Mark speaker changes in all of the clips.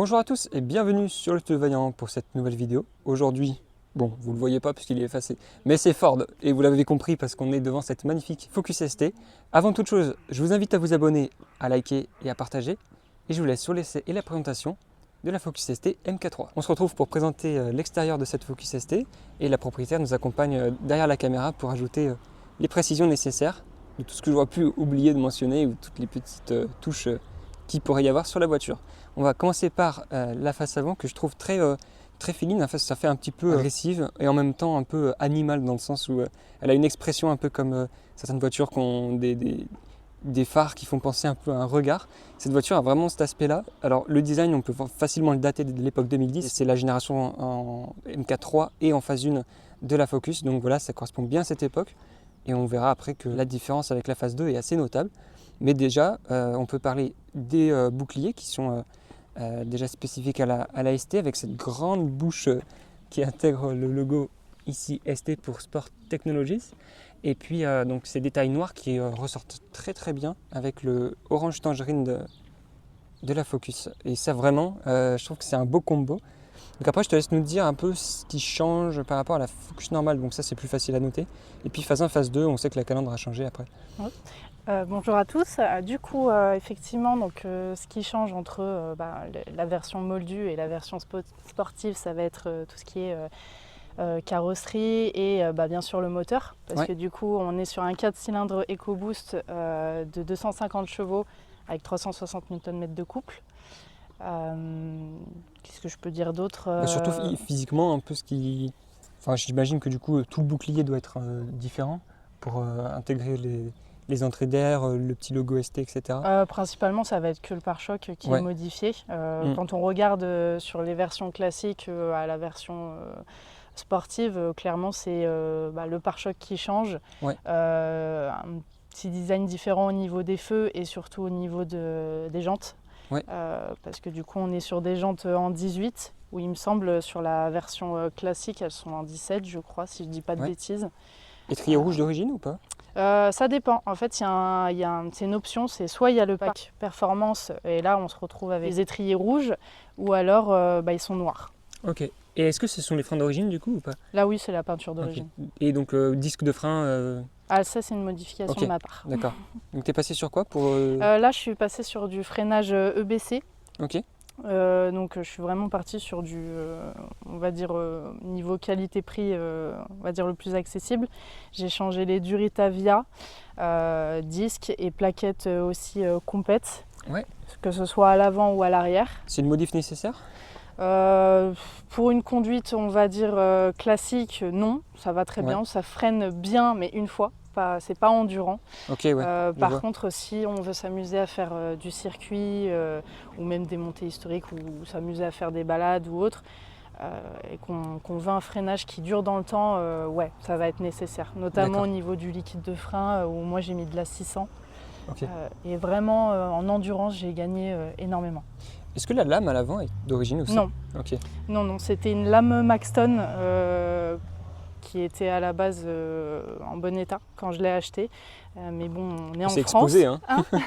Speaker 1: Bonjour à tous et bienvenue sur le Tuto Vaillant pour cette nouvelle vidéo. Aujourd'hui, bon, vous ne le voyez pas puisqu'il est effacé, mais c'est Ford et vous l'avez compris parce qu'on est devant cette magnifique Focus ST. Avant toute chose, je vous invite à vous abonner, à liker et à partager et je vous laisse sur l'essai et la présentation de la Focus ST MK3. On se retrouve pour présenter l'extérieur de cette Focus ST et la propriétaire nous accompagne derrière la caméra pour ajouter les précisions nécessaires de tout ce que j'aurais pu oublier de mentionner ou toutes les petites touches qu'il pourrait y avoir sur la voiture. On va commencer par la face avant que je trouve très féline. En fait, ça fait un petit peu agressive et en même temps un peu animale dans le sens où elle a une expression un peu comme certaines voitures qui ont des phares qui font penser un peu à un regard. Cette voiture a vraiment cet aspect-là. Alors le design, on peut facilement le dater de l'époque 2010. C'est la génération en MK3 et en phase 1 de la Focus. Donc voilà, ça correspond bien à cette époque. Et on verra après que la différence avec la phase 2 est assez notable. Mais déjà, on peut parler des boucliers qui sont déjà spécifiques à la ST avec cette grande bouche qui intègre le logo ici ST pour Sport Technologies. Et puis donc ces détails noirs qui ressortent très bien avec le orange tangerine de la Focus. Et ça vraiment, je trouve que c'est un beau combo. Donc après je te laisse nous dire un peu ce qui change par rapport à la Focus normale. Donc ça c'est plus facile à noter. Et puis phase 1, phase 2, on sait que la calandre a changé après.
Speaker 2: Oui. Bonjour à tous. Du coup, effectivement, donc, ce qui change entre la version Moldu et la version sportive, ça va être tout ce qui est carrosserie et bien sûr le moteur. Parce que du coup, on est sur un 4 cylindres EcoBoost de 250 chevaux avec 360 Nm de couple. Qu'est-ce que je peux dire d'autre
Speaker 1: Surtout physiquement, un peu ce qui... Enfin, j'imagine que du coup, tout le bouclier doit être différent pour intégrer les entrées d'air, le petit logo ST, etc.
Speaker 2: Principalement, ça va être que le pare-choc qui est modifié. Quand on regarde sur les versions classiques à la version sportive, clairement, c'est le pare-choc qui change. Un petit design différent au niveau des feux et surtout au niveau des jantes. Parce que du coup, on est sur des jantes en 18, où il me semble, sur la version classique, elles sont en 17, je crois, si je ne dis pas de bêtises.
Speaker 1: Étrier rouge d'origine ou pas?
Speaker 2: Ça dépend. En fait, c'est une option, c'est soit il y a le pack performance, et là on se retrouve avec les étriers rouges, ou alors ils sont noirs.
Speaker 1: Ok. Et est-ce que ce sont les freins d'origine du coup ou pas?
Speaker 2: Là oui, c'est la peinture d'origine.
Speaker 1: Et donc disque de frein
Speaker 2: Ah, ça c'est une modification de ma part.
Speaker 1: D'accord. Donc t'es passé sur quoi pour
Speaker 2: Là je suis passée sur du freinage EBC.
Speaker 1: Ok.
Speaker 2: Donc je suis vraiment partie sur du, on va dire, niveau qualité-prix, on va dire le plus accessible. J'ai changé les Duritavia, disques et plaquettes aussi complètes, que ce soit à l'avant ou à l'arrière.
Speaker 1: C'est une modif nécessaire?
Speaker 2: Pour une conduite, on va dire classique, non, ça va très bien, ça freine bien, mais une fois. C'est pas endurant. Par contre, si on veut s'amuser à faire du circuit ou même des montées historiques ou s'amuser à faire des balades ou autre, et qu'on veut un freinage qui dure dans le temps, ça va être nécessaire. Notamment au niveau du liquide de frein où moi j'ai mis de la 600. Et vraiment en endurance, j'ai gagné énormément.
Speaker 1: Est-ce que la lame à l'avant est d'origine aussi?
Speaker 2: Non. Non, c'était une lame Maxton qui était à la base en bon état quand je l'ai achetée. Mais bon, on est en France.
Speaker 1: C'est exposé, hein.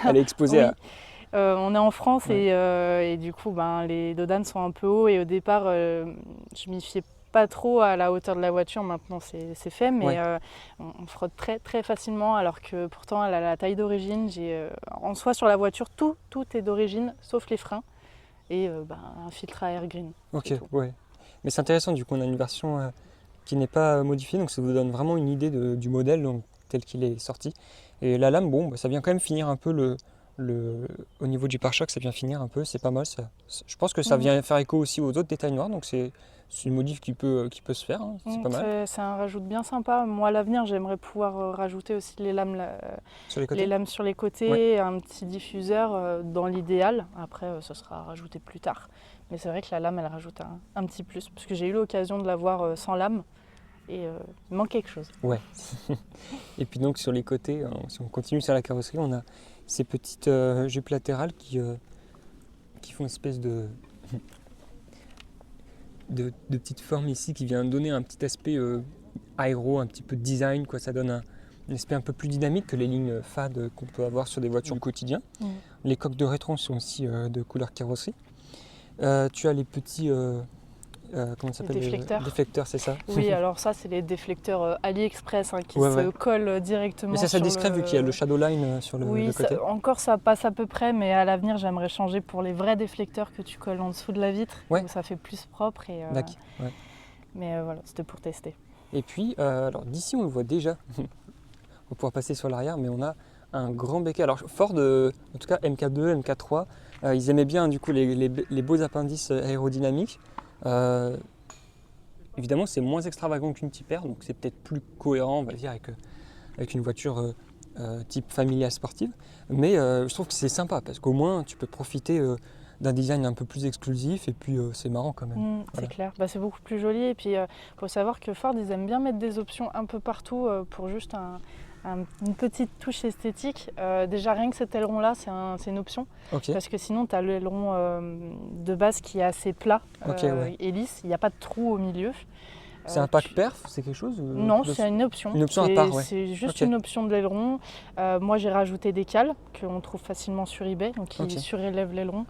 Speaker 1: Elle est exposée à...
Speaker 2: on est en France et du coup, les dodanes sont un peu hauts. Et au départ, je m'y fiais pas trop à la hauteur de la voiture. Maintenant, c'est fait, mais on frotte très facilement. Alors que pourtant, elle a la taille d'origine. En soi, sur la voiture, tout est d'origine, sauf les freins et un filtre à air green.
Speaker 1: Mais c'est intéressant, du coup, on a une version... qui n'est pas modifié, donc ça vous donne vraiment une idée du modèle donc, tel qu'il est sorti. Et la lame, ça vient quand même finir un peu au niveau du pare-choc, ça vient finir un peu, c'est pas mal. Je pense que ça vient faire écho aussi aux autres détails noirs, donc c'est une modif qui peut se faire, hein, c'est pas mal.
Speaker 2: C'est un rajout bien sympa. Moi, à l'avenir, j'aimerais pouvoir rajouter aussi les lames sur les côtés, un petit diffuseur dans l'idéal. Après, ce sera rajouté plus tard. Mais c'est vrai que la lame, elle rajoute un petit plus, parce que j'ai eu l'occasion de la voir sans lame, et il manque quelque chose.
Speaker 1: Et puis donc sur les côtés, si on continue sur la carrosserie, on a ces petites jupes latérales qui font une espèce de petite forme ici, qui vient donner un petit aspect aéro, un petit peu de design, quoi. Ça donne un aspect un peu plus dynamique que les lignes fades qu'on peut avoir sur des voitures du quotidien. Les coques de rétron sont aussi de couleur carrosserie. Tu as les petits... comment ça s'appelle? Déflecteurs, c'est ça?
Speaker 2: Oui, alors ça, c'est les déflecteurs AliExpress qui se collent directement.
Speaker 1: Mais ça discret vu qu'il y a le shadow line sur le côté.
Speaker 2: Oui, encore ça passe à peu près, mais à l'avenir, j'aimerais changer pour les vrais déflecteurs que tu colles en dessous de la vitre, où ça fait plus propre. Mais voilà, c'était pour tester.
Speaker 1: Et puis, alors d'ici, on le voit déjà. On va pouvoir passer sur l'arrière, mais on a un grand béquet. Alors Ford, en tout cas MK2, MK3, ils aimaient bien du coup les beaux appendices aérodynamiques. Évidemment, c'est moins extravagant qu'une Type R, donc c'est peut-être plus cohérent, on va dire, avec une voiture type familiale sportive. Mais je trouve que c'est sympa parce qu'au moins tu peux profiter d'un design un peu plus exclusif et puis c'est marrant quand même.
Speaker 2: C'est clair, c'est beaucoup plus joli. Et puis il faut savoir que Ford, ils aiment bien mettre des options un peu partout pour juste une petite touche esthétique. Déjà rien que cet aileron là c'est une option, parce que sinon tu as l'aileron de base qui est assez plat et lisse, il n'y a pas de trou au milieu.
Speaker 1: C'est un pack perf, c'est quelque chose
Speaker 2: Non, c'est une option.
Speaker 1: Une option à part,
Speaker 2: C'est juste une option de l'aileron. Moi, j'ai rajouté des cales qu'on trouve facilement sur eBay, donc qui surélèvent l'aileron.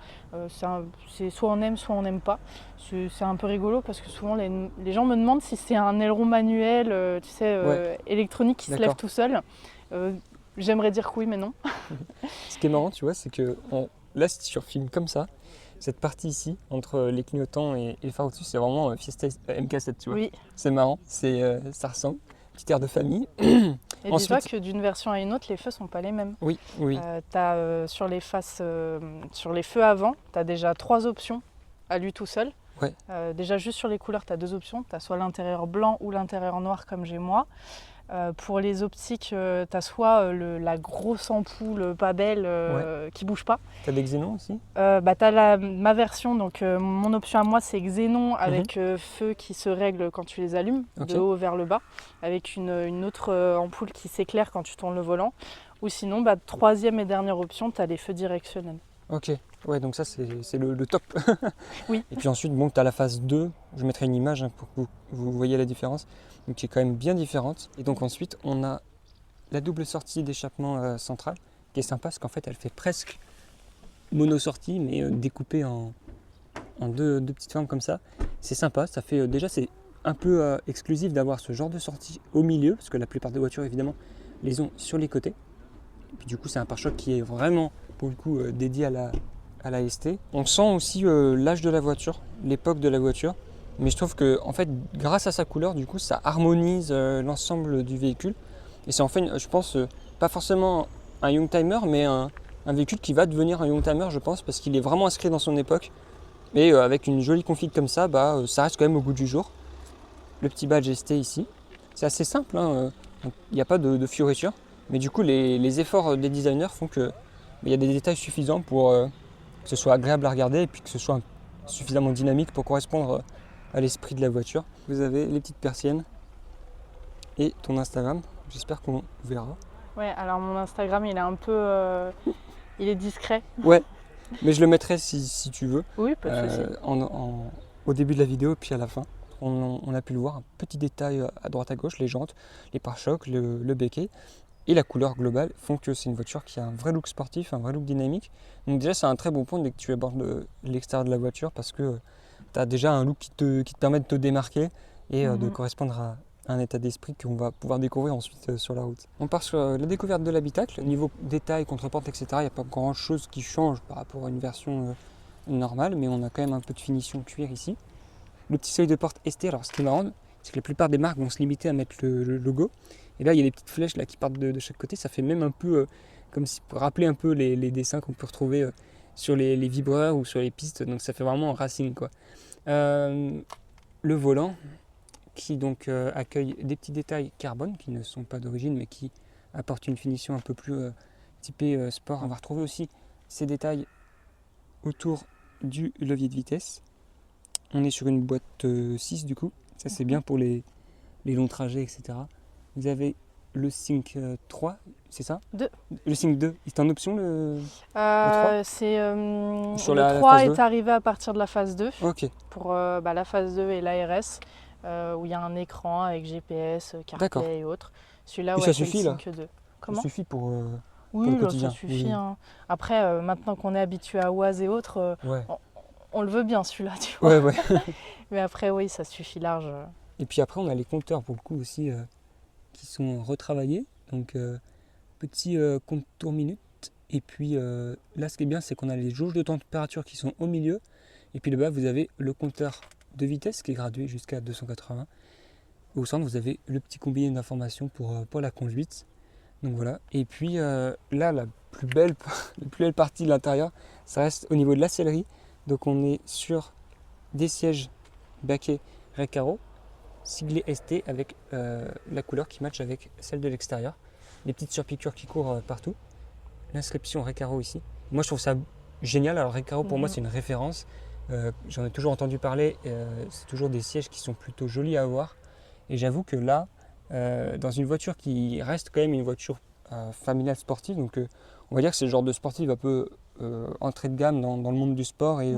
Speaker 2: C'est soit on aime, soit on n'aime pas. C'est un peu rigolo parce que souvent les gens me demandent si c'est un aileron manuel, électronique qui se lève tout seul. J'aimerais dire que oui, mais non.
Speaker 1: Ce qui est marrant, tu vois, c'est que là, si tu refilmes comme ça, cette partie ici, entre les clignotants et le phare au-dessus, c'est vraiment Fiesta MK7, tu vois.
Speaker 2: Oui.
Speaker 1: C'est marrant, ça ressemble. Petit air de famille.
Speaker 2: Et dis-toi que d'une version à une autre, les feux sont pas les mêmes.
Speaker 1: Oui.
Speaker 2: Sur les faces, sur les feux avant, tu as déjà 3 options à lui tout seul. Déjà juste sur les couleurs, tu as 2 options. Tu as soit l'intérieur blanc ou l'intérieur noir comme j'ai moi. Pour les optiques, tu as soit la grosse ampoule pas belle qui bouge pas.
Speaker 1: Tu as des xénons aussi?
Speaker 2: Tu as ma version, donc mon option à moi c'est xénon avec feu qui se règle quand tu les allumes, de haut vers le bas, avec une autre ampoule qui s'éclaire quand tu tournes le volant. Ou sinon, troisième et dernière option, tu as les feux directionnels.
Speaker 1: Ok, donc ça c'est le top.
Speaker 2: Oui.
Speaker 1: Et puis ensuite, tu as la phase 2, je mettrai une image pour que vous voyez la différence, donc qui est quand même bien différente. Et donc ensuite, on a la double sortie d'échappement central, qui est sympa parce qu'en fait, elle fait presque mono-sortie, mais découpée en deux petites formes comme ça. C'est sympa, ça fait déjà, c'est un peu exclusif d'avoir ce genre de sortie au milieu, parce que la plupart des voitures, évidemment, les ont sur les côtés. Et puis du coup, c'est un pare-choc qui est vraiment, pour le coup, dédié à la ST. On sent aussi l'âge de la voiture, l'époque de la voiture. Mais je trouve que, en fait, grâce à sa couleur, du coup, ça harmonise l'ensemble du véhicule. Et c'est en fait, je pense, pas forcément un Youngtimer, mais un véhicule qui va devenir un Youngtimer, je pense, parce qu'il est vraiment inscrit dans son époque. Et avec une jolie config comme ça, ça reste quand même au goût du jour. Le petit badge ST ici. C'est assez simple, il n'y a pas de fioritures. Mais du coup, les efforts des designers font qu'il y a des détails suffisants pour que ce soit agréable à regarder et puis que ce soit suffisamment dynamique pour correspondre à l'esprit de la voiture. Vous avez les petites persiennes et ton Instagram. J'espère qu'on verra.
Speaker 2: Ouais, alors mon Instagram, il est un peu... il est discret.
Speaker 1: Ouais, mais je le mettrai si tu veux.
Speaker 2: Oui, pas de souci.
Speaker 1: Au début de la vidéo puis à la fin. On a pu le voir, un petit détail à droite à gauche, les jantes, les pare-chocs, le béquet. Et la couleur globale font que c'est une voiture qui a un vrai look sportif, un vrai look dynamique. Donc déjà c'est un très bon point dès que tu abordes l'extérieur de la voiture parce que tu as déjà un look qui te permet de te démarquer et de correspondre à un état d'esprit qu'on va pouvoir découvrir ensuite sur la route. On part sur la découverte de l'habitacle. Niveau détail, contreporte, etc. Il n'y a pas grand chose qui change par rapport à une version normale, mais on a quand même un peu de finition cuir ici. Le petit seuil de porte ST, alors ce qui est marrant, c'est que la plupart des marques vont se limiter à mettre le logo. Et là, il y a des petites flèches là, qui partent de chaque côté. Ça fait même un peu comme si pour rappeler un peu les dessins qu'on peut retrouver sur les vibreurs ou sur les pistes. Donc ça fait vraiment racing, quoi. Le volant qui donc accueille des petits détails carbone qui ne sont pas d'origine mais qui apportent une finition un peu plus typée sport. On va retrouver aussi ces détails autour du levier de vitesse. On est sur une boîte 6 du coup. Ça c'est bien pour les longs trajets, etc. Vous avez le Sync 3, c'est ça?
Speaker 2: 2.
Speaker 1: Le Sync 2, c'est en option le 3
Speaker 2: le 3 est arrivé à partir de la phase 2.
Speaker 1: Ok.
Speaker 2: Pour la phase 2 et l'ARS, où il y a un écran avec GPS, CarPlay et autres. Celui-là,
Speaker 1: ça suffit,
Speaker 2: c'est le Sync 2.
Speaker 1: Comment? Ça suffit pour
Speaker 2: le
Speaker 1: quotidien.
Speaker 2: Ça suffit. Hein. Après, maintenant qu'on est habitué à Oise et autres, on le veut bien celui-là, tu vois.
Speaker 1: Ouais.
Speaker 2: Mais après, oui, ça suffit large.
Speaker 1: Et puis après, on a les compteurs pour le coup aussi qui sont retravaillés. Donc, petit compteur minute. Et puis là, ce qui est bien, c'est qu'on a les jauges de température qui sont au milieu. Et puis là-bas, vous avez le compteur de vitesse qui est gradué jusqu'à 280. Au centre, vous avez le petit combiné d'informations pour la conduite. Donc voilà. Et puis là, la plus belle partie de l'intérieur, ça reste au niveau de la sellerie. Donc on est sur des sièges baquets Recaro, siglés ST avec la couleur qui matche avec celle de l'extérieur. Les petites surpiqûres qui courent partout. L'inscription Recaro ici. Moi, je trouve ça génial. Alors Recaro, pour moi, c'est une référence. J'en ai toujours entendu parler. C'est toujours des sièges qui sont plutôt jolis à voir. Et j'avoue que là, dans une voiture qui reste quand même une voiture familiale sportive, donc on va dire que c'est le genre de sportive un peu entrée de gamme dans le monde du sport et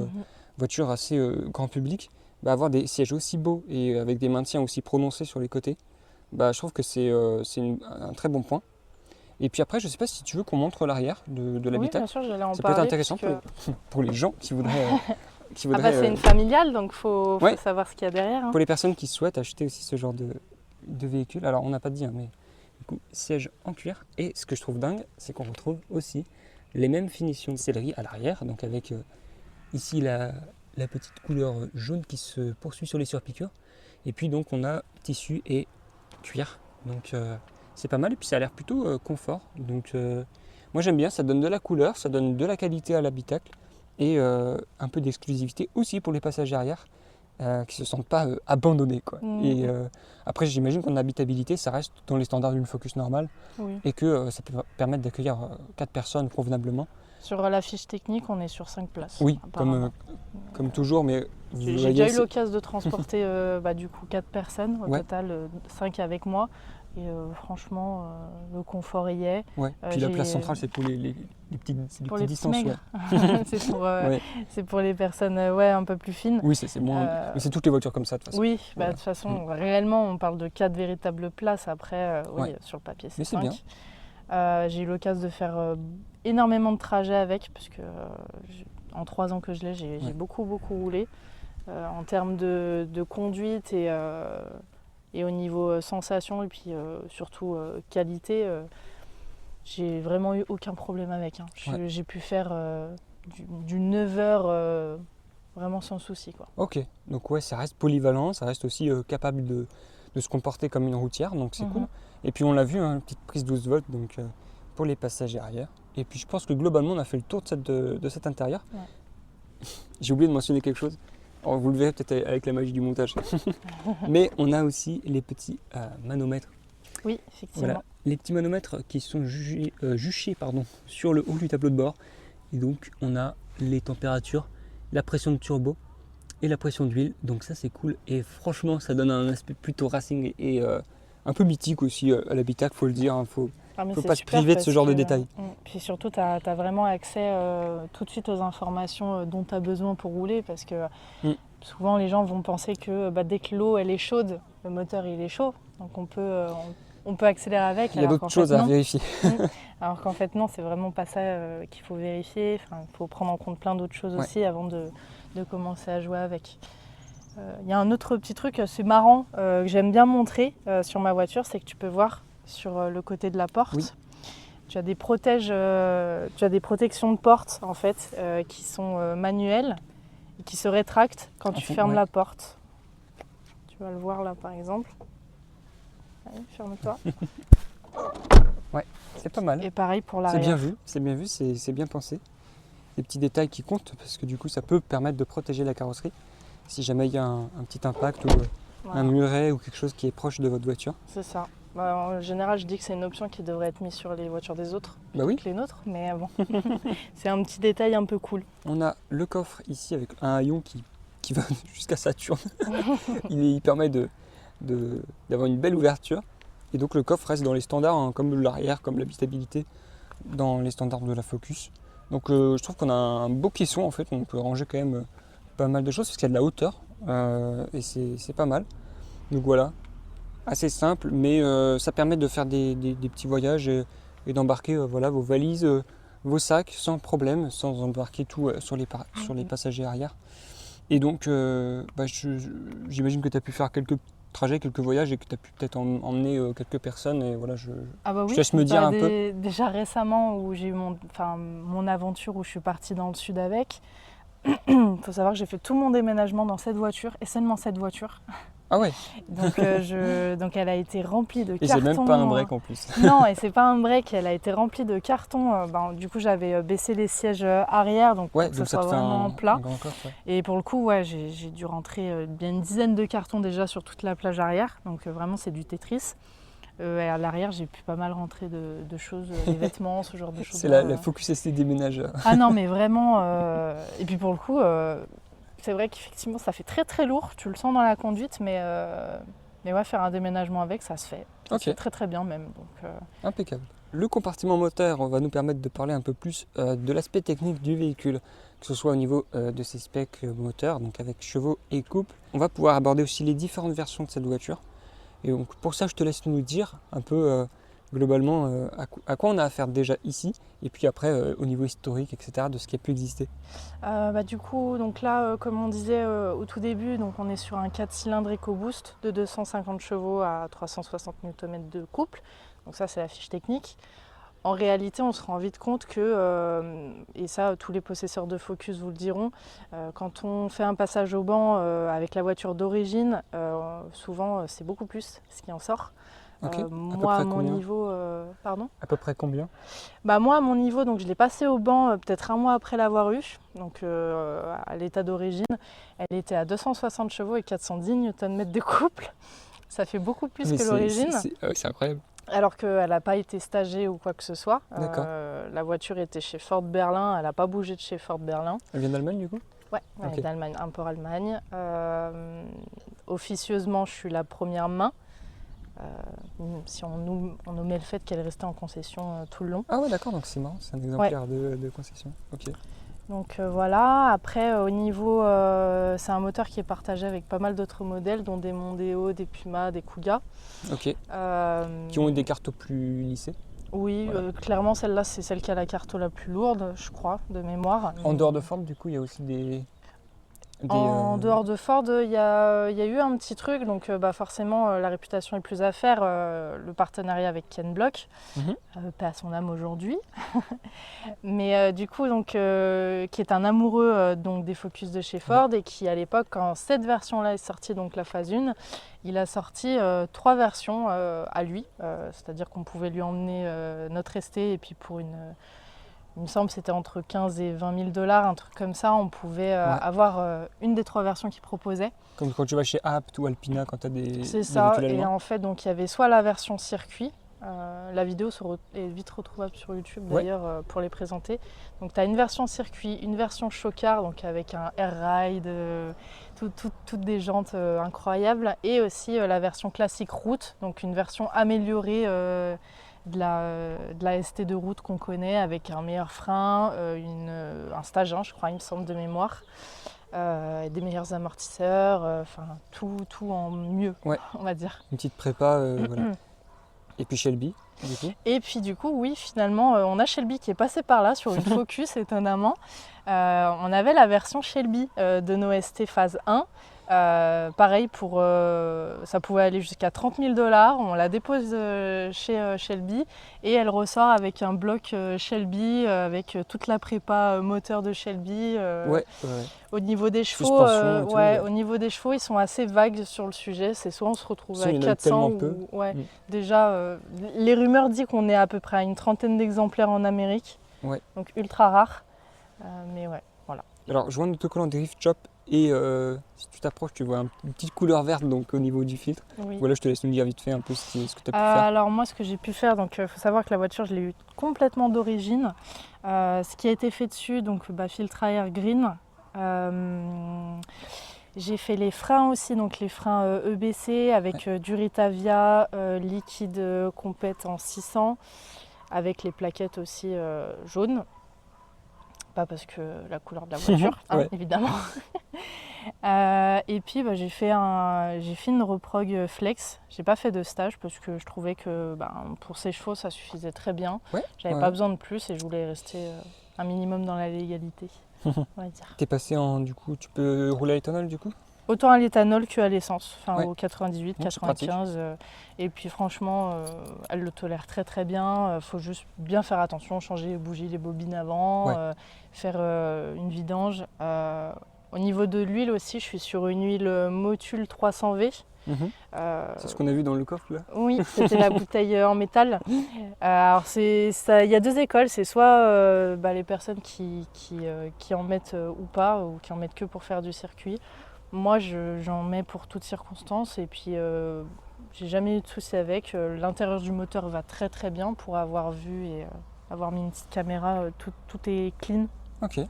Speaker 1: voiture assez grand public, avoir des sièges aussi beaux et avec des maintiens aussi prononcés sur les côtés, je trouve que c'est un très bon point. Et puis après, je ne sais pas si tu veux qu'on montre l'arrière de l'habitacle.
Speaker 2: Oui, bien sûr, j'allais en
Speaker 1: ça
Speaker 2: parler.
Speaker 1: Ça peut être intéressant pour les gens qui voudraient...
Speaker 2: c'est une familiale, donc il faut savoir ce qu'il y a derrière. Hein.
Speaker 1: Pour les personnes qui souhaitent acheter aussi ce genre de véhicule, alors on n'a pas dit, mais du coup, siège en cuir. Et ce que je trouve dingue, c'est qu'on retrouve aussi les mêmes finitions de sellerie à l'arrière, donc avec ici la petite couleur jaune qui se poursuit sur les surpiqûres. Et puis donc on a tissu et cuir, donc c'est pas mal. Et puis ça a l'air plutôt confort. Donc moi j'aime bien, ça donne de la couleur, ça donne de la qualité à l'habitacle. Et un peu d'exclusivité aussi pour les passagers arrière qui ne se sentent pas abandonnés. Quoi. Et après, j'imagine qu'en habitabilité, ça reste dans les standards d'une Focus normale et que ça peut permettre d'accueillir 4 personnes convenablement.
Speaker 2: Sur la fiche technique, on est sur 5 places.
Speaker 1: Oui, comme toujours. Mais
Speaker 2: j'ai déjà eu l'occasion de transporter du coup 4 personnes, au total 5 avec moi. Et franchement, le confort y est.
Speaker 1: Ouais. Puis la place centrale, c'est pour les petites distances.
Speaker 2: C'est pour les personnes un peu plus fines.
Speaker 1: Oui, c'est moins. Mais c'est toutes les voitures comme ça, de toute façon.
Speaker 2: Oui, de toute façon, réellement, on parle de 4 véritables places. Après, sur le papier, c'est 5. J'ai eu l'occasion de faire énormément de trajets avec, parce que en 3 ans que je l'ai, j'ai beaucoup roulé. En termes de conduite et au niveau sensation et puis surtout qualité, j'ai vraiment eu aucun problème avec. Hein. J'ai pu faire du 9 heures vraiment sans souci. Quoi.
Speaker 1: Ok, donc ça reste polyvalent, ça reste aussi capable de se comporter comme une routière, donc c'est cool. Et puis on l'a vu, une petite prise 12 volts donc, pour les passagers arrière. Et puis je pense que globalement on a fait le tour de cet intérieur. Ouais. J'ai oublié de mentionner quelque chose. Alors, vous le verrez peut-être avec la magie du montage. Mais on a aussi les petits manomètres.
Speaker 2: Oui, effectivement. Voilà,
Speaker 1: les petits manomètres qui sont juchés sur le haut du tableau de bord. Et donc, on a les températures, la pression de turbo et la pression d'huile. Donc ça, c'est cool. Et franchement, ça donne un aspect plutôt racing et un peu mythique aussi à l'habitacle, il faut le dire. Il ne faut pas se priver de ce genre de détails.
Speaker 2: Puis surtout, tu as vraiment accès tout de suite aux informations dont tu as besoin pour rouler parce que souvent les gens vont penser que dès que l'eau elle est chaude, le moteur il est chaud. Donc on peut accélérer avec.
Speaker 1: Il y a d'autres choses à vérifier.
Speaker 2: Alors qu'en fait non, c'est vraiment pas ça qu'il faut vérifier. Il faut prendre en compte plein d'autres choses aussi avant de commencer à jouer avec. Il y a un autre petit truc, c'est marrant, que j'aime bien montrer sur ma voiture, c'est que tu peux voir sur le côté de la porte, tu as des protections de porte en fait qui sont manuelles et qui se rétractent quand tu fermes la porte. Tu vas le voir là par exemple. Allez, ferme-toi.
Speaker 1: Ouais, c'est pas mal.
Speaker 2: Et pareil pour l'arrière.
Speaker 1: C'est bien vu, c'est bien pensé. Des petits détails qui comptent parce que du coup ça peut permettre de protéger la carrosserie si jamais il y a un petit impact ou un muret ou quelque chose qui est proche de votre voiture. C'est
Speaker 2: ça. En général, je dis que c'est une option qui devrait être mise sur les voitures des autres que les nôtres, mais bon, c'est un petit détail un peu cool.
Speaker 1: On a le coffre ici avec un haillon qui va jusqu'à Saturne. Il permet d'avoir une belle ouverture. Et donc le coffre reste dans les standards, comme l'arrière, comme l'habitabilité, dans les standards de la Focus. Donc je trouve qu'on a un beau caisson en fait, on peut ranger quand même pas mal de choses parce qu'il y a de la hauteur et c'est pas mal. Donc voilà. Assez simple, mais ça permet de faire des petits voyages et d'embarquer vos valises, vos sacs sans problème, sans embarquer tout sur les passagers arrière. Et donc, j'imagine que tu as pu faire quelques trajets, quelques voyages et que tu as pu peut-être emmener quelques personnes. Et voilà, je te laisse me dire un peu.
Speaker 2: Déjà récemment, où j'ai eu mon aventure où je suis partie dans le sud avec, il faut savoir que j'ai fait tout mon déménagement dans cette voiture et seulement cette voiture.
Speaker 1: Ah ouais.
Speaker 2: Donc, donc elle a été remplie de cartons.
Speaker 1: Et c'est même pas un break en plus.
Speaker 2: Non, et c'est pas un break, elle a été remplie de cartons. Du coup, j'avais baissé les sièges arrière, donc pour que ça soit vraiment plat. Et pour le coup, j'ai dû rentrer bien une dizaine de cartons déjà sur toute la plage arrière. Donc vraiment, c'est du Tetris. Et à l'arrière, j'ai pu pas mal rentrer de choses, des vêtements, ce genre de choses.
Speaker 1: C'est la Focus ST déménage.
Speaker 2: Ah non, mais vraiment. Et puis pour le coup, c'est vrai qu'effectivement, ça fait très très lourd. Tu le sens dans la conduite, mais ouais, faire un déménagement avec, ça se fait. Ça se fait très très bien même. Donc,
Speaker 1: impeccable. Le compartiment moteur, on va nous permettre de parler un peu plus de l'aspect technique du véhicule, que ce soit au niveau de ses specs moteurs, donc avec chevaux et couple. On va pouvoir aborder aussi les différentes versions de cette voiture. Et donc pour ça, je te laisse nous dire un peu globalement à quoi on a affaire déjà ici, et puis après au niveau historique, etc., de ce qui a pu exister.
Speaker 2: Du coup, donc là, comme on disait au tout début, donc on est sur un 4 cylindres EcoBoost de 250 chevaux à 360 Nm de couple. Donc ça, c'est la fiche technique. En réalité, on se rend vite compte que, et ça, tous les possesseurs de Focus vous le diront, quand on fait un passage au banc avec la voiture d'origine, souvent c'est beaucoup plus ce qui en sort. Moi, à mon niveau... Pardon ?
Speaker 1: À peu près combien ?
Speaker 2: Moi, à mon niveau, donc, je l'ai passé au banc peut-être un mois après l'avoir eu, donc à l'état d'origine. Elle était à 260 chevaux et 410 Nm de couple. Ça fait beaucoup plus que l'origine.
Speaker 1: C'est incroyable.
Speaker 2: Alors qu'elle n'a pas été stagée ou quoi que ce soit. La voiture était chez Ford Berlin, elle n'a pas bougé de chez Ford Berlin.
Speaker 1: Elle vient d'Allemagne du coup ?
Speaker 2: Ouais, elle est d'Allemagne, un port Allemagne. Officieusement, je suis la première main. Si on omet le fait qu'elle est restée en concession tout le long.
Speaker 1: Ah ouais, d'accord, donc c'est marrant, c'est un exemplaire de concession. Ok.
Speaker 2: Donc voilà, après au niveau, c'est un moteur qui est partagé avec pas mal d'autres modèles, dont des Mondeo, des Puma, des Kuga.
Speaker 1: Ok. Qui ont eu des cartes plus lissées ?
Speaker 2: Oui, voilà. Clairement celle-là c'est celle qui a la carte la plus lourde, je crois, de mémoire.
Speaker 1: En dehors de Ford, du coup, il y a aussi des...
Speaker 2: En dehors de Ford, il y a eu un petit truc, donc forcément la réputation est plus à faire, le partenariat avec Ken Block, paix à son âme aujourd'hui. Mais du coup, donc, qui est un amoureux donc, des Focus de chez Ford et qui à l'époque, quand cette version-là est sortie, donc la phase 1, il a sorti 3 versions à lui, c'est-à-dire qu'on pouvait lui emmener notre ST et puis pour il me semble que c'était entre 15 et 20 000 $, un truc comme ça. On pouvait avoir une des 3 versions qu'il proposait.
Speaker 1: Comme quand tu vas chez Apt ou Alpina, quand tu as des...
Speaker 2: C'est ça, et en fait, donc, il y avait soit la version circuit, la vidéo est vite retrouvable sur YouTube d'ailleurs pour les présenter. Donc tu as une version circuit, une version chocard, donc avec un air-ride, toutes des jantes incroyables, et aussi la version classique route, donc une version améliorée de la ST de route qu'on connaît, avec un meilleur frein, un stage 1 je crois, il me semble, de mémoire, des meilleurs amortisseurs, tout en mieux, on va dire.
Speaker 1: Une petite prépa, voilà. Et puis Shelby, du coup.
Speaker 2: Et puis du coup, oui, finalement, on a Shelby qui est passé par là sur une Focus, étonnamment. On avait la version Shelby de nos ST phase 1. Pareil, ça pouvait aller jusqu'à 30 000 $. On la dépose chez Shelby et elle ressort avec un bloc Shelby, avec toute la prépa moteur de Shelby. Au niveau des chevaux, au niveau des chevaux, ils sont assez vagues sur le sujet. C'est soit on se retrouve à 400 ou déjà les rumeurs disent qu'on est à peu près à une trentaine d'exemplaires en Amérique, donc ultra rare. Mais ouais, voilà.
Speaker 1: Alors, je vois un autocollant Drift Shop. Et si tu t'approches, tu vois une petite couleur verte donc, au niveau du filtre. Oui. Voilà, je te laisse nous dire vite fait un peu ce que tu as pu faire.
Speaker 2: Alors moi, ce que j'ai pu faire, donc faut savoir que la voiture, je l'ai eue complètement d'origine. Ce qui a été fait dessus, donc filtre à air green. J'ai fait les freins aussi, donc les freins EBC avec du Ritavia liquide compète en 600, avec les plaquettes aussi jaunes. Pas parce que la couleur de la voiture, évidemment. Et puis j'ai fait une reprog flex. J'ai pas fait de stage parce que je trouvais que pour ces chevaux ça suffisait très bien.
Speaker 1: Ouais,
Speaker 2: J'avais pas besoin de plus et je voulais rester un minimum dans la légalité, on va dire.
Speaker 1: T'es passé du coup, tu peux rouler à l'éthanol du coup?
Speaker 2: Autant à l'éthanol qu'à l'essence, au 98,
Speaker 1: bon,
Speaker 2: 95. Et puis franchement, elle le tolère très très bien. Faut juste bien faire attention, changer les bougies, les bobines avant, faire une vidange. Au niveau de l'huile aussi, je suis sur une huile Motul 300V.
Speaker 1: C'est ce qu'on a vu dans le coffre là?
Speaker 2: Oui, c'était la bouteille en métal. Alors il y a deux écoles, c'est soit les personnes qui en mettent ou pas, ou qui en mettent que pour faire du circuit. Moi, j'en mets pour toutes circonstances et puis j'ai jamais eu de soucis avec. L'intérieur du moteur va très très bien pour avoir vu et avoir mis une petite caméra. Tout est clean.
Speaker 1: Ok.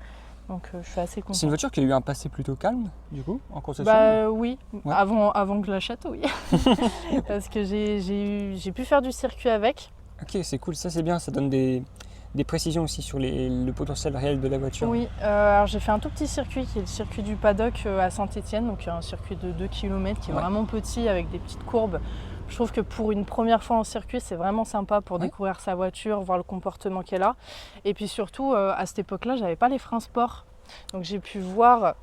Speaker 2: Donc je suis assez contente.
Speaker 1: C'est une voiture qui a eu un passé plutôt calme du coup en concession?
Speaker 2: Oui, avant que je l'achète, oui. Parce que j'ai pu faire du circuit avec.
Speaker 1: Ok, c'est cool, ça c'est bien, ça donne des précisions aussi sur le potentiel réel de la voiture.
Speaker 2: Oui, alors j'ai fait un tout petit circuit qui est le circuit du paddock à Saint-Étienne, donc un circuit de 2 km qui est vraiment petit avec des petites courbes. Je trouve que pour une première fois en circuit, c'est vraiment sympa pour découvrir sa voiture, voir le comportement qu'elle a. Et puis surtout, à cette époque-là, j'avais pas les freins sport. Donc j'ai pu voir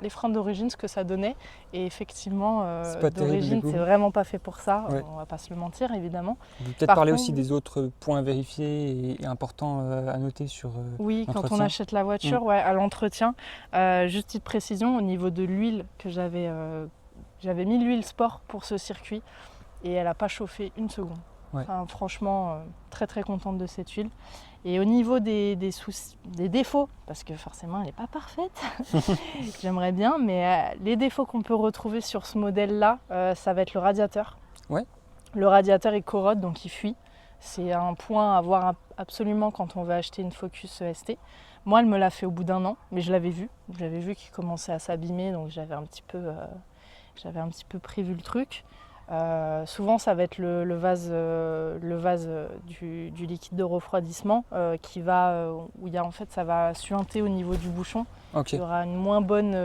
Speaker 2: les freins d'origine, ce que ça donnait. Et effectivement, d'origine, c'est vraiment pas fait pour ça. On va pas se le mentir, évidemment.
Speaker 1: Vous peut-être parler aussi des autres points vérifiés et importants à noter sur
Speaker 2: oui, quand on achète la voiture, à l'entretien. Juste petite précision, au niveau de l'huile que j'avais mis l'huile sport pour ce circuit. Et elle n'a pas chauffé une seconde. Enfin, franchement, très très contente de cette huile. Et au niveau des défauts, parce que forcément elle n'est pas parfaite, j'aimerais bien, mais les défauts qu'on peut retrouver sur ce modèle-là, ça va être le radiateur. Le radiateur il corrode, donc il fuit. C'est un point à voir absolument quand on va acheter une Focus ST. Moi, elle me l'a fait au bout d'un an, mais je l'avais vu. J'avais vu qu'il commençait à s'abîmer, donc j'avais un petit peu prévu le truc. Souvent ça va être le vase du liquide de refroidissement qui va où ça va suinter au niveau du bouchon. Il y aura une moins bonne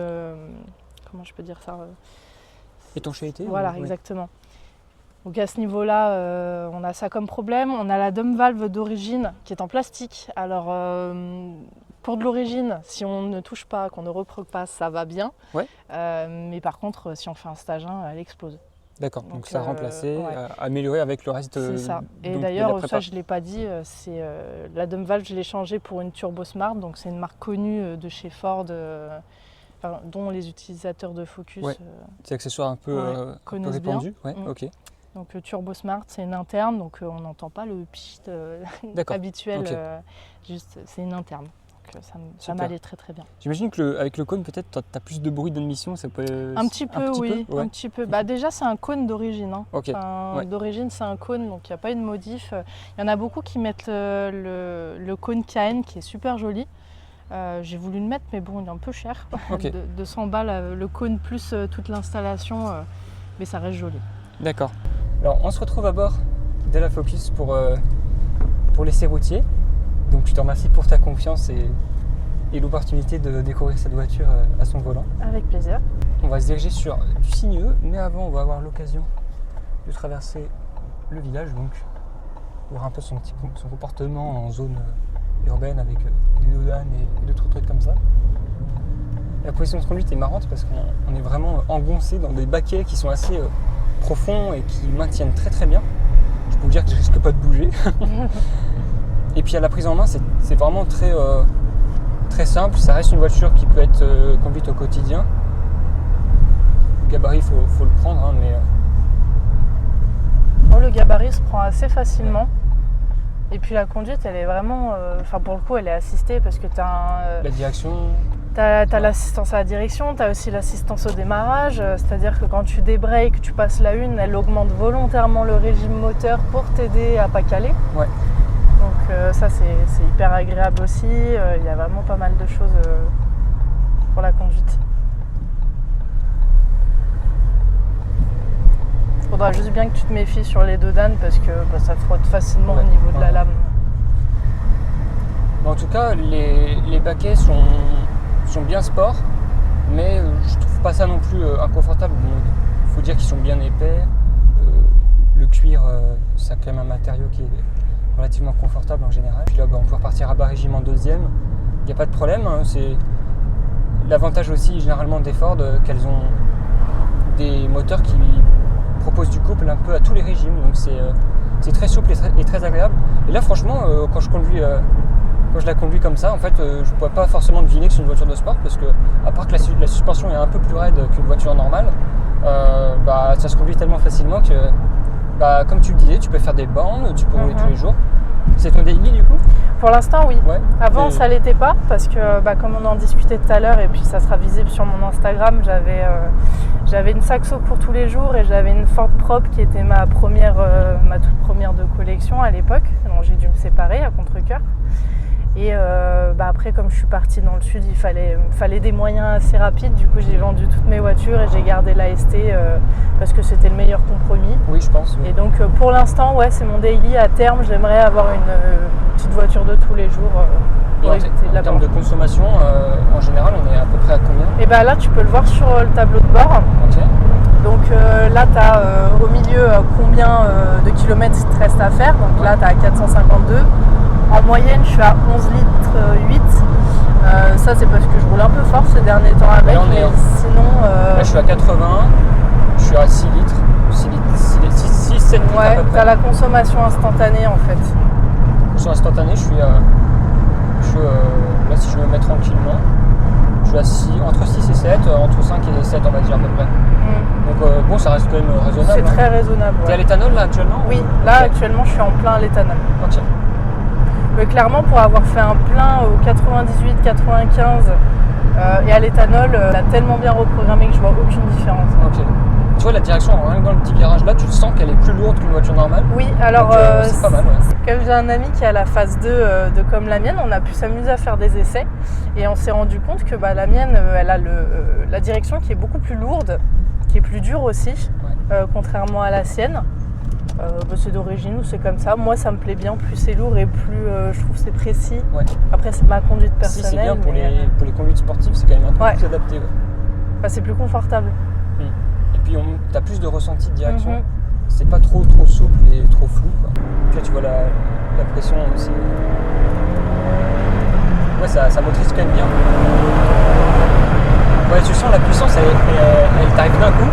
Speaker 2: comment je peux dire ça
Speaker 1: étanchéité.
Speaker 2: Voilà, exactement. Donc à ce niveau-là, on a ça comme problème. On a la dome valve d'origine qui est en plastique. Alors pour de l'origine, si on ne touche pas, qu'on ne reproque pas, ça va bien. Mais par contre, si on fait un stage 1, elle explose.
Speaker 1: D'accord, donc ça a remplacé, amélioré avec le reste.
Speaker 2: C'est ça. Et d'ailleurs, ça je ne l'ai pas dit, c'est la dome valve, je l'ai changée pour une Turbo Smart, donc c'est une marque connue de chez Ford, dont les utilisateurs de Focus.
Speaker 1: C'est accessoire un peu répandu.
Speaker 2: Donc Turbo Smart, c'est une interne, donc on n'entend pas le pchit habituel, juste c'est une interne. Ça m'allait très très bien.
Speaker 1: J'imagine qu'avec le cône, peut-être, tu as plus de bruit d'admission, ça peut...
Speaker 2: Un petit peu. Un petit peu. Déjà, c'est un cône d'origine. D'origine, c'est un cône, donc il n'y a pas eu de modif. Il y en a beaucoup qui mettent le cône KN, qui est super joli. J'ai voulu le mettre, mais bon, il est un peu cher. 200 balles, le cône plus toute l'installation, mais ça reste joli.
Speaker 1: D'accord. Alors, on se retrouve à bord de la Focus pour l'essai routier. Donc je te remercie pour ta confiance et l'opportunité de découvrir cette voiture à son volant.
Speaker 2: Avec plaisir.
Speaker 1: On va se diriger sur du Signeux, mais avant on va avoir l'occasion de traverser le village, donc voir un peu son comportement en zone urbaine avec des dodanes et d'autres trucs comme ça. La position de conduite est marrante parce qu'on est vraiment engoncé dans des baquets qui sont assez profonds et qui maintiennent très très bien. Je peux vous dire que je risque pas de bouger. Et puis à la prise en main, c'est vraiment très simple. Ça reste une voiture qui peut être conduite au quotidien. Le gabarit, il faut le prendre, mais...
Speaker 2: le gabarit se prend assez facilement. Et puis la conduite, elle est vraiment... pour le coup, elle est assistée parce que tu as
Speaker 1: la direction...
Speaker 2: Tu as l'assistance à la direction, tu as aussi l'assistance au démarrage. C'est-à-dire que quand tu débreaks, tu passes la une, elle augmente volontairement le régime moteur pour t'aider à pas caler. Donc ça c'est hyper agréable aussi, il y a vraiment pas mal de choses pour la conduite. Il faudra juste bien que tu te méfies sur les dodanes parce que ça frotte facilement au niveau de la lame.
Speaker 1: En tout cas, les baquets sont bien sport. mais je trouve pas ça non plus inconfortable. Bon, faut dire qu'ils sont bien épais. Le cuir, c'est quand même un matériau qui est relativement confortable en général. Puis là, on peut repartir à bas régime en deuxième. Il n'y a pas de problème. Hein, c'est l'avantage aussi généralement des Ford qu'elles ont des moteurs qui proposent du couple un peu à tous les régimes. Donc c'est très souple et très agréable. Et là, franchement, quand je la conduis comme ça, en fait, je ne pourrais pas forcément deviner que c'est une voiture de sport parce que, à part que la suspension est un peu plus raide qu'une voiture normale, ça se conduit tellement facilement que, comme tu le disais, tu peux faire des bornes, tu peux rouler tous les jours. C'est ton daily du coup ?
Speaker 2: Pour l'instant, oui. Ouais. Avant, ça ne l'était pas parce que, comme on en discutait tout à l'heure, et puis ça sera visible sur mon Instagram, j'avais une Saxo pour tous les jours et j'avais une Ford Prop qui était ma toute première de collection à l'époque. Donc j'ai dû me séparer à contre-cœur. Et après, comme je suis partie dans le sud, il fallait des moyens assez rapides. Du coup, j'ai vendu toutes mes voitures et j'ai gardé la ST parce que c'était le meilleur compromis.
Speaker 1: Oui, je pense. Oui.
Speaker 2: Et donc, pour l'instant, ouais, c'est mon daily. À terme, j'aimerais avoir une petite voiture de tous les jours.
Speaker 1: En termes de consommation, en général, on est à peu près à combien ?
Speaker 2: Et là, tu peux le voir sur le tableau de bord.
Speaker 1: Okay.
Speaker 2: Donc là, tu as au milieu combien de kilomètres il te reste à faire. Donc là, tu as 452. En moyenne, je suis à 11 litres 8. Ça, c'est parce que je roule un peu fort ces derniers temps avec. Mais sinon.
Speaker 1: Là, je suis à 80. Je suis à 6 litres. 6, 7 litres à peu près.
Speaker 2: Tu as la consommation instantanée en fait.
Speaker 1: Consommation instantanée, là, si je me mets tranquillement, je suis entre 6 et 7, entre 5 et 7, on va dire à peu près. Donc, ça reste quand même raisonnable.
Speaker 2: C'est très raisonnable.
Speaker 1: T'es à l'éthanol là actuellement ?
Speaker 2: Oui, là actuellement, je suis en plein à l'éthanol.
Speaker 1: Ok.
Speaker 2: Mais clairement, pour avoir fait un plein au 98, 95 et à l'éthanol, elle a tellement bien reprogrammé que je vois aucune différence.
Speaker 1: Ok. Tu vois la direction, rien que dans le petit virage là, tu sens qu'elle est plus lourde qu'une voiture normale.
Speaker 2: Oui, alors
Speaker 1: donc, c'est pas mal. Ouais.
Speaker 2: Comme j'ai un ami qui a la phase 2 de comme la mienne, on a pu s'amuser à faire des essais et on s'est rendu compte que la mienne, elle a la direction qui est beaucoup plus lourde, qui est plus dure aussi, contrairement à la sienne. C'est d'origine ou c'est comme ça. Moi, ça me plaît bien. Plus c'est lourd et plus je trouve c'est précis. Ouais. Après, c'est ma conduite personnelle.
Speaker 1: Si, c'est bien pour les conduites sportives, c'est quand même un peu plus adapté. Ouais.
Speaker 2: C'est plus confortable.
Speaker 1: Et puis, tu as plus de ressenti de direction. C'est pas trop souple et trop flou. Quoi. Puis là, tu vois la pression aussi. Ouais, ça motrice quand même bien. Ouais, tu sens la puissance, elle t'arrive d'un coup.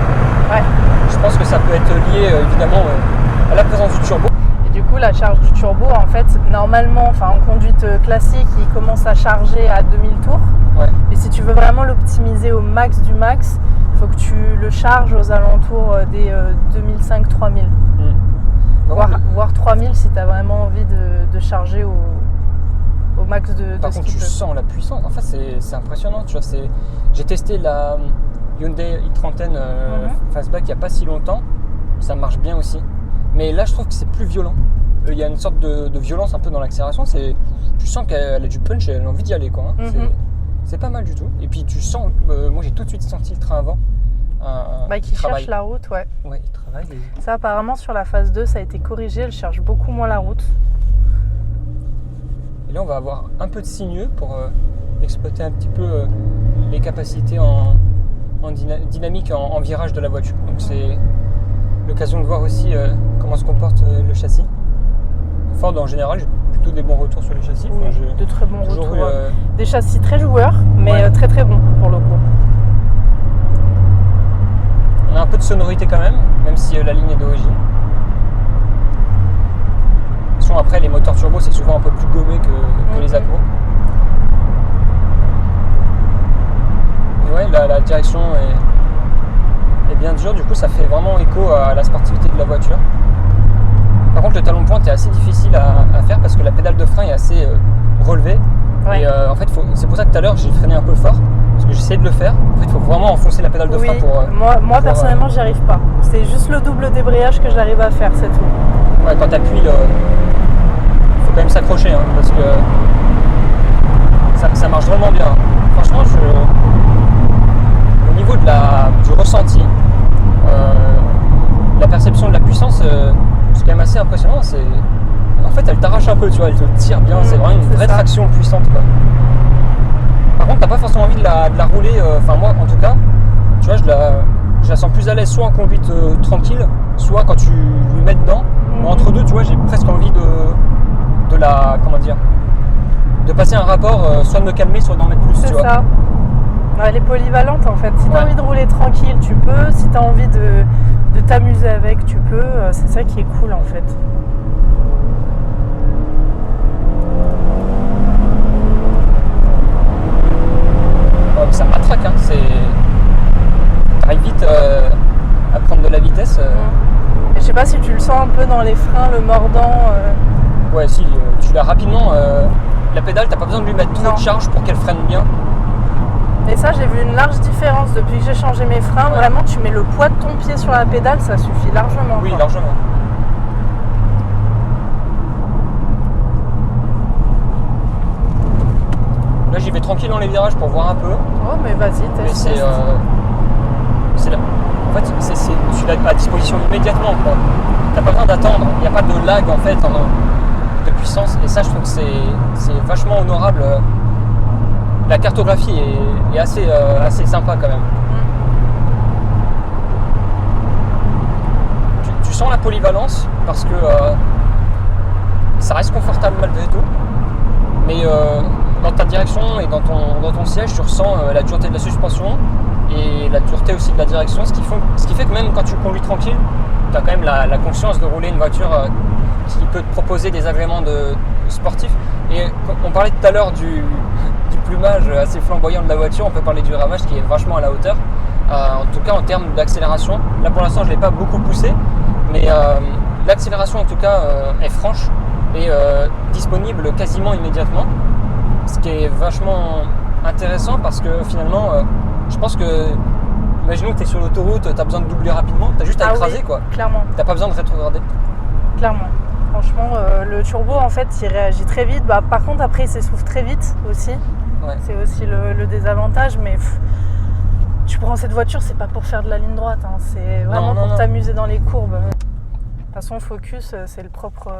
Speaker 2: Ouais.
Speaker 1: Je pense que ça peut être lié évidemment à la présence du turbo.
Speaker 2: Et du coup, la charge du turbo, en fait, normalement, en conduite classique, il commence à charger à 2000 tours. Ouais. Et si tu veux vraiment l'optimiser au max du max, il faut que tu le charges aux alentours des 2005-3000. Voire 3000 si tu as vraiment envie de charger au max de
Speaker 1: Par contre, tu sens la puissance. En fait, c'est impressionnant. Tu vois, j'ai testé la Hyundai i30 Fastback il n'y a pas si longtemps. Ça marche bien aussi. Mais là, je trouve que c'est plus violent. Il y a une sorte de violence un peu dans l'accélération. Tu sens qu'elle a du punch et elle a envie d'y aller. Quoi, hein. C'est pas mal du tout. Et puis, tu sens... moi, j'ai tout de suite senti le train avant.
Speaker 2: Qui cherche la route, ouais.
Speaker 1: Ouais, il travaille.
Speaker 2: Ça, apparemment, sur la phase 2, ça a été corrigé. Elle cherche beaucoup moins la route.
Speaker 1: Et là, on va avoir un peu de sinueux pour exploiter un petit peu les capacités en dynamique en virage de la voiture. Donc, c'est l'occasion de voir aussi comment se comporte le châssis. Ford, en général, j'ai plutôt des bons retours sur les châssis.
Speaker 2: De très bons retours. Des châssis très joueurs, mais très très bons pour le coup.
Speaker 1: On a un peu de sonorité quand même si la ligne est d'origine. Après, les moteurs turbo, c'est souvent un peu plus gommé que les aquos. Et ouais, la direction est bien dure, du coup, ça fait vraiment écho à la sportivité de la voiture. Par contre, le talon de pointe est assez difficile à faire parce que la pédale de frein est assez relevée. Ouais. Et en fait, c'est pour ça que tout à l'heure, j'ai freiné un peu fort parce que j'essayais de le faire. En fait, il faut vraiment enfoncer la pédale de frein pour.
Speaker 2: Moi personnellement, j'y arrive pas. C'est juste le double débrayage que j'arrive à faire, c'est tout.
Speaker 1: Ouais, quand tu appuies. Faut quand même s'accrocher parce que ça marche vraiment bien. Franchement, au niveau du ressenti, la perception de la puissance, c'est quand même assez impressionnant. En fait, elle t'arrache un peu, tu vois, elle te tire bien. C'est vraiment une vraie traction puissante. Quoi. Par contre, t'as pas forcément envie de la rouler. Moi, en tout plus à l'aise soit en conduite tranquille, soit quand tu lui mets dedans. Entre deux, tu vois, j'ai presque envie de la, comment dire, de passer un rapport, soit de me calmer, soit d'en mettre plus.
Speaker 2: C'est ça. Elle est polyvalente en fait. Si tu as envie de rouler tranquille, tu peux. Si tu as envie de t'amuser avec, tu peux. C'est ça qui est cool en fait.
Speaker 1: Ça matraque, hein. T'arrives vite à prendre de la vitesse.
Speaker 2: Et je sais pas si tu le sens un peu dans les freins, le mordant.
Speaker 1: Ouais, si, tu l'as rapidement. La pédale, t'as pas besoin de lui mettre trop de charge pour qu'elle freine bien.
Speaker 2: Et ça, j'ai vu une large différence depuis que j'ai changé mes freins. Ouais. Vraiment, tu mets le poids de ton pied sur la pédale, ça suffit largement.
Speaker 1: Oui, largement. Là, j'y vais tranquille dans les virages pour voir un peu.
Speaker 2: Oh, mais vas-y, teste.
Speaker 1: Mais c'est là. En fait, tu l'as à disposition immédiatement. T'as pas besoin d'attendre. Il n'y a pas de lag en fait de puissance. Et ça, je trouve que c'est vachement honorable. La cartographie est assez sympa quand même. Tu sens la polyvalence parce que ça reste confortable malgré tout. Mais dans ta direction et dans ton siège, tu ressens la dureté de la suspension et la dureté aussi de la direction, ce qui fait que même quand tu conduis tranquille, tu as quand même la conscience de rouler une voiture qui peut te proposer des agréments de sportifs. Et on parlait tout à l'heure du plumage assez flamboyant de la voiture, on peut parler du ramage qui est vachement à la hauteur. En tout cas en termes d'accélération, là pour l'instant je ne l'ai pas beaucoup poussé, mais l'accélération en tout cas est franche et disponible quasiment immédiatement, ce qui est vachement intéressant parce que finalement je pense que imaginons que tu es sur l'autoroute, tu as besoin de doubler rapidement, tu as juste à écraser
Speaker 2: oui,
Speaker 1: quoi.
Speaker 2: Clairement.
Speaker 1: Tu n'as pas besoin de rétrograder.
Speaker 2: Clairement. Franchement, le turbo en fait il réagit très vite. Par contre après il s'essouffle très vite aussi. Ouais. C'est aussi le désavantage, mais tu prends cette voiture, c'est pas pour faire de la ligne droite, hein. C'est vraiment pour t'amuser dans les courbes. De toute façon, Focus, c'est le propre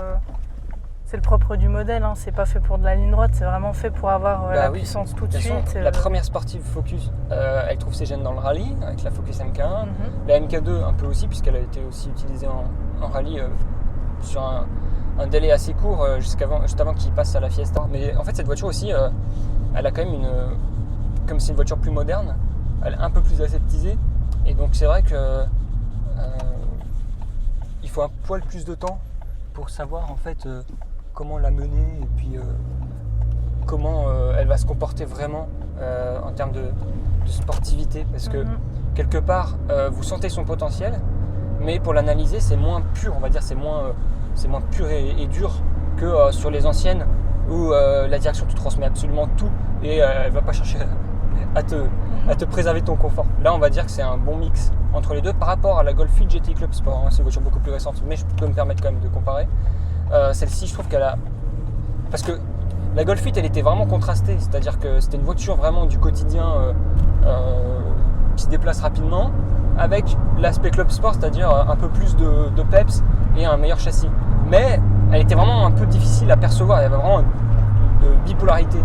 Speaker 2: du modèle, hein. C'est pas fait pour de la ligne droite, c'est vraiment fait pour avoir la puissance tout de suite.
Speaker 1: La première sportive Focus, elle trouve ses gènes dans le rallye avec la Focus MK1, la MK2 un peu aussi puisqu'elle a été aussi utilisée en rallye sur un délai assez court juste avant qu'il passe à la Fiesta. Mais en fait, cette voiture aussi, elle a quand même comme c'est une voiture plus moderne, elle est un peu plus aseptisée. Et donc c'est vrai que il faut un poil plus de temps pour savoir en fait comment la mener et puis comment elle va se comporter vraiment en termes de sportivité. Parce que quelque part, vous sentez son potentiel, mais pour l'analyser, c'est moins pur, on va dire, c'est moins pur et dur que sur les anciennes où la direction te transmet absolument tout et elle va pas chercher à te préserver ton confort. Là, on va dire que c'est un bon mix entre les deux par rapport à la Golf GTI Club Sport. C'est une voiture beaucoup plus récente, mais je peux me permettre quand même de comparer. Celle-ci, je trouve qu'elle a... Parce que la Golf 8, elle était vraiment contrastée, c'est-à-dire que c'était une voiture vraiment du quotidien qui se déplace rapidement, avec l'aspect Club Sport, c'est-à-dire un peu plus de peps et un meilleur châssis. Mais elle était vraiment un peu difficile à percevoir, il y avait vraiment une bipolarité.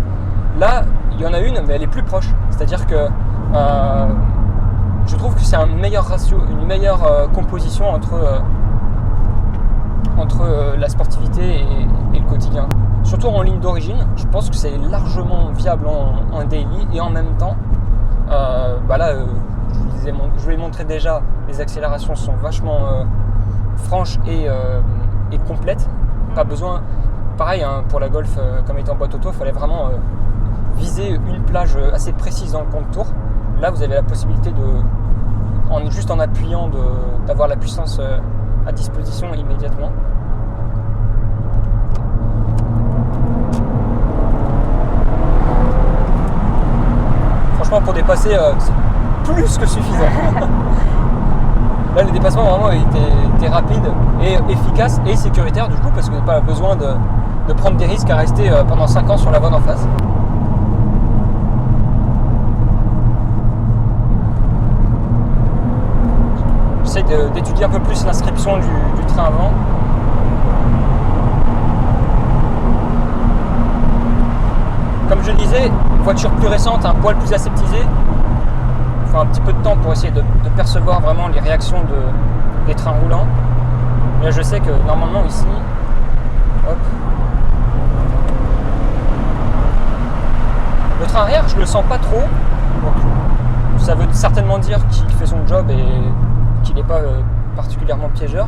Speaker 1: Là, il y en a une, mais elle est plus proche, c'est-à-dire que je trouve que c'est un meilleur ratio, une meilleure composition entre la sportivité et le quotidien. Surtout en ligne d'origine, je pense que c'est largement viable en daily et en même temps, là, je vous l'ai montré déjà, les accélérations sont vachement franches et complètes. Pas besoin, pareil hein, pour la Golf, comme étant en boîte auto, il fallait vraiment viser une plage assez précise dans le contour. Là, vous avez la possibilité juste en appuyant, d'avoir la puissance à disposition immédiatement. Franchement, pour dépasser, c'est plus que suffisant. Là, le dépassement vraiment était rapide et efficace et sécuritaire du coup, parce que vous n'avez pas besoin de prendre des risques à rester pendant 5 ans sur la voie d'en face. J'essaie d'étudier un peu plus l'inscription du train avant. Comme je le disais, voiture plus récente, un poil plus aseptisée. Il faut un petit peu de temps pour essayer de percevoir vraiment les réactions des trains roulants. Là, je sais que normalement ici, hop, le train arrière, je le sens pas trop. Donc, ça veut certainement dire qu'il fait son job et qu'il n'est pas particulièrement piégeur.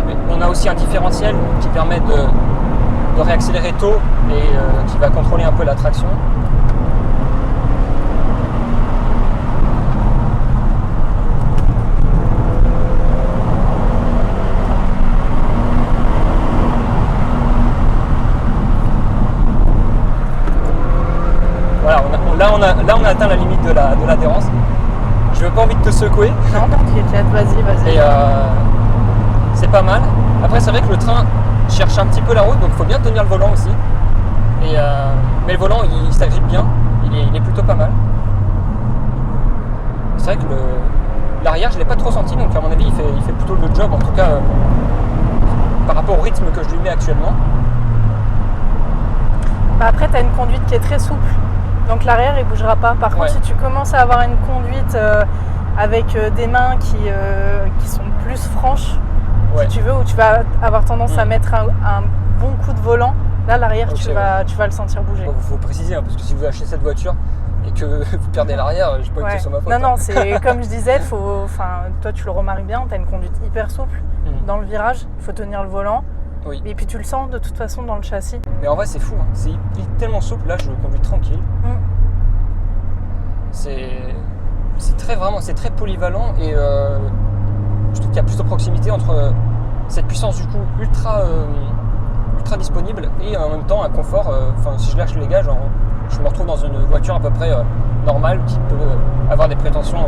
Speaker 1: Mais on a aussi un différentiel qui permet de réaccélérer tôt et qui va contrôler un peu la traction. Voilà, là on a atteint la limite de l'adhérence. Je n'ai pas envie de te secouer.
Speaker 2: Non, t'inquiète, vas-y.
Speaker 1: Et c'est pas mal. Après, c'est vrai que le train cherche un petit peu la route, donc il faut bien tenir le volant aussi. Mais le volant, il s'agrippe bien. Il est plutôt pas mal. C'est vrai que l'arrière, je ne l'ai pas trop senti, donc à mon avis, il fait plutôt le job, en tout cas par rapport au rythme que je lui mets actuellement.
Speaker 2: Bah après, tu as une conduite qui est très souple. Donc l'arrière il bougera pas. Par contre, si tu commences à avoir une conduite avec des mains qui sont plus franches, si tu veux, où tu vas avoir tendance à mettre un bon coup de volant, là l'arrière tu vas le sentir bouger.
Speaker 1: Il faut préciser, parce que si vous achetez cette voiture et que vous perdez l'arrière, je peux pas sur ma faute.
Speaker 2: Non, c'est comme je disais, toi tu le remarques bien, tu as une conduite hyper souple dans le virage, il faut tenir le volant. Oui. Et puis tu le sens de toute façon dans le châssis.
Speaker 1: Mais en vrai c'est fou, c'est tellement souple, là je le conduis tranquille. C'est très polyvalent et je trouve qu'il y a plus de proximité entre cette puissance du coup ultra disponible et en même temps un confort. Si je lâche les gages, je me retrouve dans une voiture à peu près normale qui peut avoir des prétentions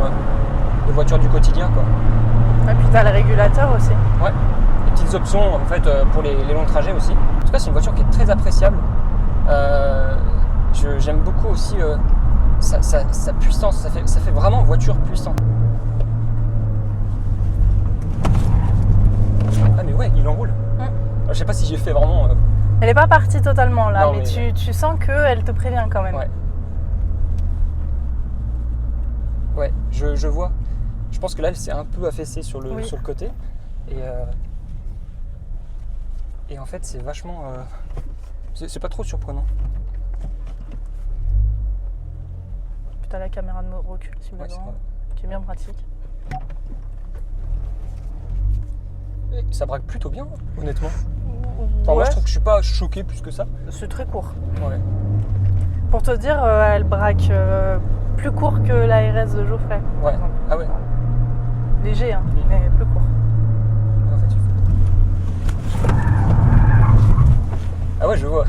Speaker 1: de voiture du quotidien, quoi.
Speaker 2: Et puis tu as le régulateur aussi.
Speaker 1: Ouais. Petites options en fait pour les longs trajets aussi. En tout cas, c'est une voiture qui est très appréciable. J'aime beaucoup aussi sa puissance. Ça fait vraiment voiture puissante. Ah mais ouais, il enroule. Alors, je sais pas si j'ai fait vraiment.
Speaker 2: Elle est pas partie totalement là, non, mais tu sens qu'elle te prévient quand même.
Speaker 1: Ouais, je vois. Je pense que là, elle s'est un peu affaissée sur le côté. Et en fait, c'est vachement... c'est pas trop surprenant.
Speaker 2: Puis t'as la caméra de recul, si besoin, qui est bien pratique.
Speaker 1: Et ça braque plutôt bien, honnêtement. Moi, je trouve que je suis pas choqué plus que ça.
Speaker 2: C'est très court.
Speaker 1: Ouais.
Speaker 2: Pour te dire, elle braque plus court que la RS de Geoffrey.
Speaker 1: Ouais. Ah ouais.
Speaker 2: Léger, mais plus court.
Speaker 1: Ah ouais, je vois.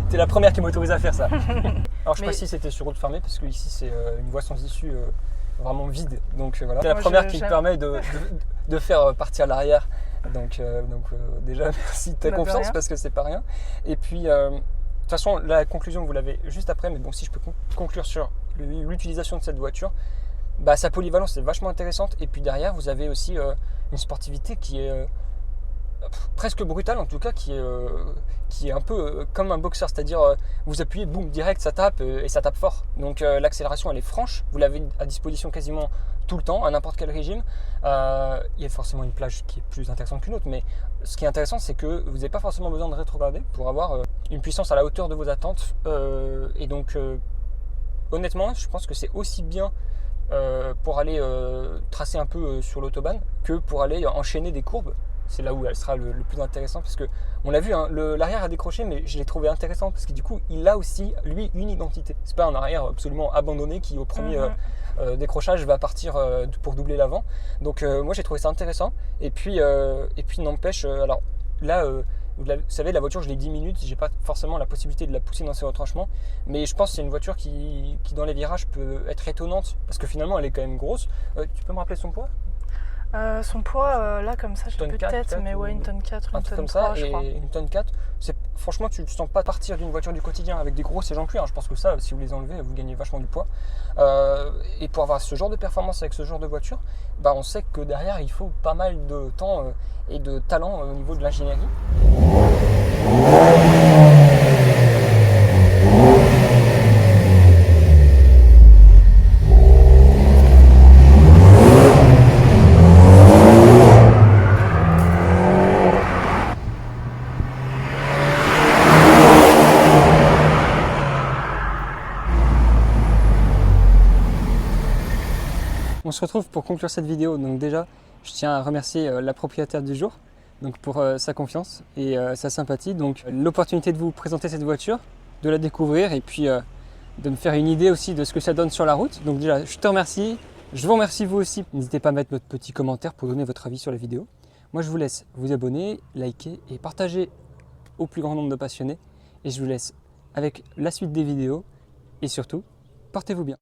Speaker 1: T'es la première qui m'autorise à faire ça. Alors je sais pas si c'était sur route fermée parce que ici c'est une voie sans issue vraiment vide. Donc voilà. T'es la première qui me permet de faire partir l'arrière. Donc déjà merci de ta confiance parce que c'est pas rien. Et puis de toute façon la conclusion vous l'avez juste après. Mais bon, si je peux conclure sur l'utilisation de cette voiture, sa polyvalence est vachement intéressante. Et puis derrière vous avez aussi une sportivité qui est presque brutale, en tout cas qui est un peu comme un boxeur, c'est-à-dire vous appuyez, boum, direct, ça tape et ça tape fort. Donc l'accélération elle est franche, vous l'avez à disposition quasiment tout le temps, à n'importe quel régime. Il y a forcément une plage qui est plus intéressante qu'une autre, mais ce qui est intéressant c'est que vous n'avez pas forcément besoin de rétrograder pour avoir une puissance à la hauteur de vos attentes. Et donc honnêtement, je pense que c'est aussi bien pour aller tracer un peu sur l'autobahn que pour aller enchaîner des courbes. C'est là où elle sera le plus intéressant parce que on l'a vu, l'arrière a décroché, mais je l'ai trouvé intéressant parce que du coup il a aussi lui une identité. C'est pas un arrière absolument abandonné qui au premier décrochage va partir pour doubler l'avant. Donc moi j'ai trouvé ça intéressant et puis n'empêche, alors là vous savez, la voiture je l'ai 10 minutes, j'ai pas forcément la possibilité de la pousser dans ses retranchements, mais je pense que c'est une voiture qui dans les virages peut être étonnante parce que finalement elle est quand même grosse. Tu peux me rappeler son poids ?
Speaker 2: Son poids, là comme ça, je n'ai plus de tête, mais une tonne 4, une tonne 3, je crois.
Speaker 1: Une tonne 4, franchement, tu ne sens pas partir d'une voiture du quotidien avec des gros sièges en cuir. Je pense que ça, si vous les enlevez, vous gagnez vachement du poids. Et pour avoir ce genre de performance avec ce genre de voiture, on sait que derrière, il faut pas mal de temps et de talent au niveau de l'ingénierie. On se retrouve pour conclure cette vidéo. Donc déjà, je tiens à remercier la propriétaire du jour donc pour sa confiance et sa sympathie. Donc l'opportunité de vous présenter cette voiture, de la découvrir et puis de me faire une idée aussi de ce que ça donne sur la route. Donc déjà, je te remercie. Je vous remercie vous aussi. N'hésitez pas à mettre votre petit commentaire pour donner votre avis sur la vidéo. Moi, je vous laisse vous abonner, liker et partager au plus grand nombre de passionnés. Et je vous laisse avec la suite des vidéos. Et surtout, portez-vous bien.